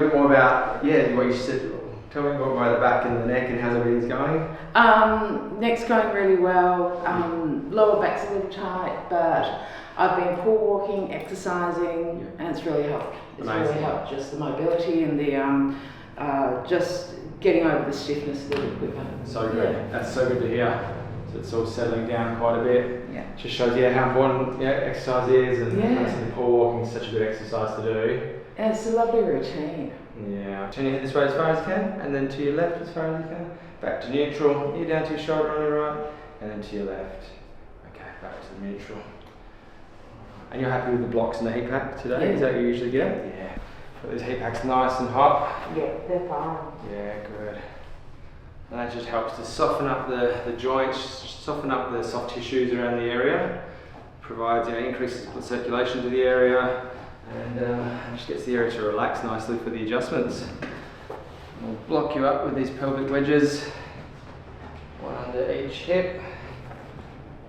A bit more about, what you said. Tell me more about the back and the neck and how's everything's going? Neck's going really well. Lower back's a little tight, but I've been pool walking, exercising, and it's really helped. Really helped, just the mobility and the just getting over the stiffness a little quicker. So good. Yeah. That's so good to hear. So it's all settling down quite a bit. Yeah. Just shows you how important exercise is, and honestly, pool walking is such a good exercise to do. And it's a lovely routine. Yeah. Turn your head this way as far as you can, and then to your left as far as you can. Back to neutral, ear down to your shoulder on your right, and then to your left. Okay, back to the neutral. And you're happy with the blocks and the heat pack today? Yeah. Is that what you usually get? Yeah. Got these heat packs nice and hot. Yeah, they're fine. Yeah, good. And that just helps to soften up the joints, soften up the soft tissues around the area. Provides, increases blood circulation to the area, and just gets the area to relax nicely for the adjustments. We'll block you up with these pelvic wedges, one under each hip,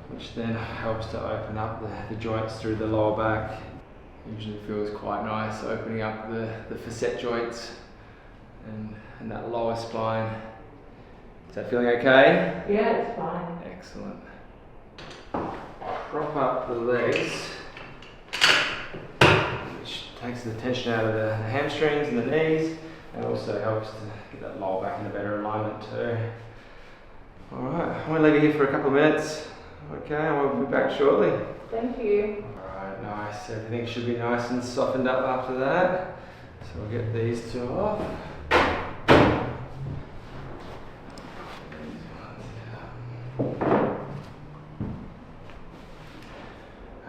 which then helps to open up the joints through the lower back. Usually feels quite nice opening up the facet joints and that lower spine. Is that feeling okay? Yeah, it's fine. Excellent. Prop up the legs, which takes the tension out of the hamstrings and the knees, and also helps to get that lower back in a better alignment too. Alright, I'm going to leave you here for a couple of minutes. Okay, and we'll be back shortly. Thank you. Alright, nice. Everything should be nice and softened up after that. So we'll get these two off.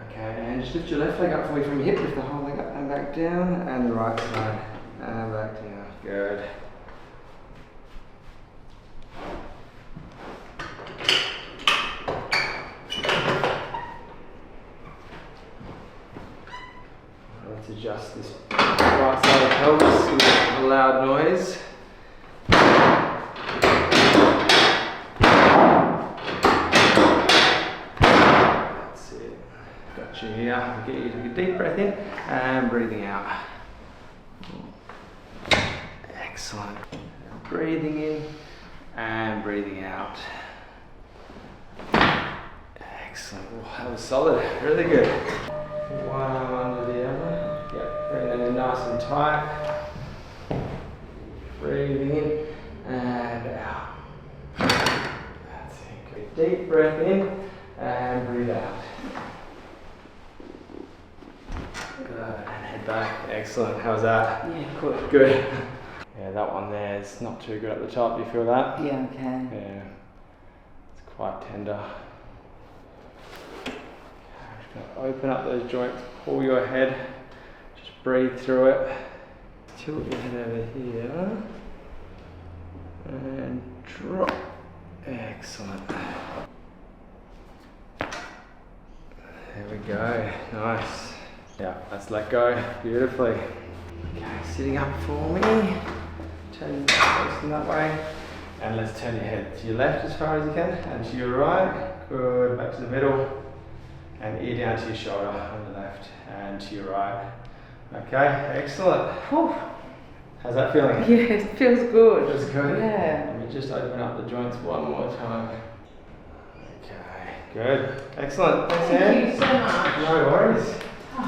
Okay, and just lift your left leg up for me from your hip, lift the whole leg up and back down, and the right side, and back down. Good. Let's adjust this right side of the pelvis with a loud noise. That's it. Got you here. Get you to take a deep breath in and breathing out. Excellent. Breathing in and breathing out. Excellent. Oh, that was solid. Really good. One arm under the other. Yep, bring that in nice and tight. Breathing in and out. That's it. Good. Deep breath in and breathe out. Good. And head back. Excellent. How's that? Yeah, good. Good. Yeah, that one there is not too good at the top. Do you feel that? Yeah, okay. Yeah. It's quite tender. Open up those joints, pull your head, just breathe through it. Tilt your head over here and drop. Excellent. There we go. Nice. Yeah, let's let go beautifully. Okay, sitting up for me. Turn facing that way. And let's turn your head to your left as far as you can and to your right. Good. Back to the middle. And ear down to your shoulder on the left and to your right. Okay, excellent. Whew. How's that feeling? Yeah, it feels good. Feels good? Yeah. Let me just open up the joints one more time. Okay, good. Excellent. Thanks, Anne. Thank you so much. No worries.